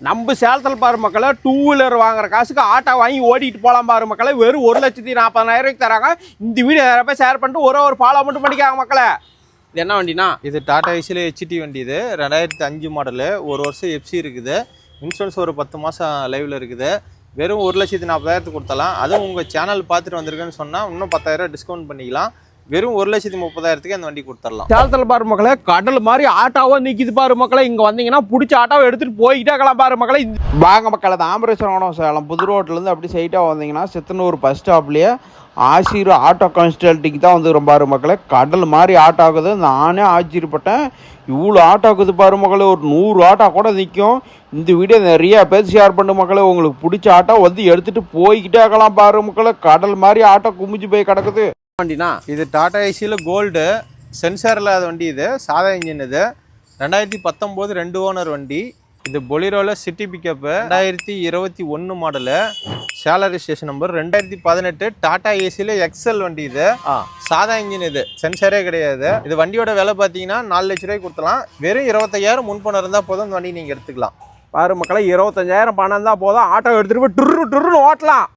நம்ம சேலத்தில் பாரு மக்களே, 2 வீலர் வாங்குற காசுக்கு ஆட்டோ வாங்கி ஓடிட்டு போகலாம் பாரு மக்களே. வெறும் 1,40,000 தராங்க. இந்த வீடியோ போய் ஷேர் பண்ணிட்டு ஒரு ஃபாலோ மட்டும் பண்ணிக்காங்க மக்களே. இது என்ன வண்டினா? இது டாடா ஏசியில் ஹெச்டி வண்டி. இது 2005 மாடலு, 1 வருஷம் எஃப்சி இருக்குது. இன்சூரன்ஸ் ஒரு 10 மாதம் லைவில் இருக்குது. வெறும் 1,40,000 கொடுத்தலாம். அதுவும் உங்கள் சேனல் பார்த்துட்டு வந்திருக்குன்னு சொன்னால் இன்னும் 10,000 டிஸ்கவுண்ட் பண்ணிக்கலாம். வெறும் 1,30,000 அந்த வண்டி கொடுத்துடலாம். சேலத்தில் பாரு மக்களே, கடல் மாதிரி ஆட்டோவா நிற்கிது பாரு மக்களே. இங்கே வந்தீங்கன்னா பிடிச்ச ஆட்டோவை எடுத்துகிட்டு போய்கிட்டே இருக்கலாம் பாரு மக்களே. வாங்க மக்களே, தாம்பரேஸ்வரம் சேலம் புது ரோட்லேருந்து அப்படி சைட்டாக வந்தீங்கன்னா சித்தனூர் பஸ் ஸ்டாப்லேயே ஆசிர் ஆட்டோ கன்சல்ட்டிக்கு தான் வந்துடும் பாரு மக்களே. கடல் மாதிரி ஆட்டோ ஆகுது. நானே ஆச்சரியப்பட்டேன், இவ்வளோ ஆட்டோ ஆகுது பாரு மக்களே. ஒரு 100 ஆட்டோ கூட நிற்கும். இந்த வீடியோ நிறைய பேர் ஷேர் பண்ணு மக்களே. உங்களுக்கு பிடிச்ச ஆட்டோ வந்து எடுத்துகிட்டு போய்கிட்டே இருக்கலாம் பாரு மக்களே. கடல் மாதிரி ஆட்டோ குமிஞ்சு போய் கிடக்குது. வண்டினா இது டாடா ஏசியில் கோல்டு சென்சார் இல்லாத வண்டி. இது சாதா இன்ஜின். இது 2019 2 ஓனர் வண்டி. இது பொலிரோவில் சிட்டி பிக்கப்பு, 2021 மாடலு, சேலரி ஸ்டேஷன் நம்பர் 2018. டாடா ஏசியில் எக்ஸல் வண்டி. இது சாதா இன்ஜின். இது சென்சாரே கிடையாது. இது வண்டியோட விலை பார்த்தீங்கன்னா 4 லட்ச ரூபாய்க்கு கொடுத்தலாம். வெறும் 25,000 முன்பணம் இருந்தால் போதும் இந்த வண்டி நீங்கள் எடுத்துக்கலாம். பாரு மக்களே, 25,000 பணம் இருந்தால் போதும், ஆட்டோ எடுத்துகிட்டு போய் டுர்னு ஓட்டலாம்.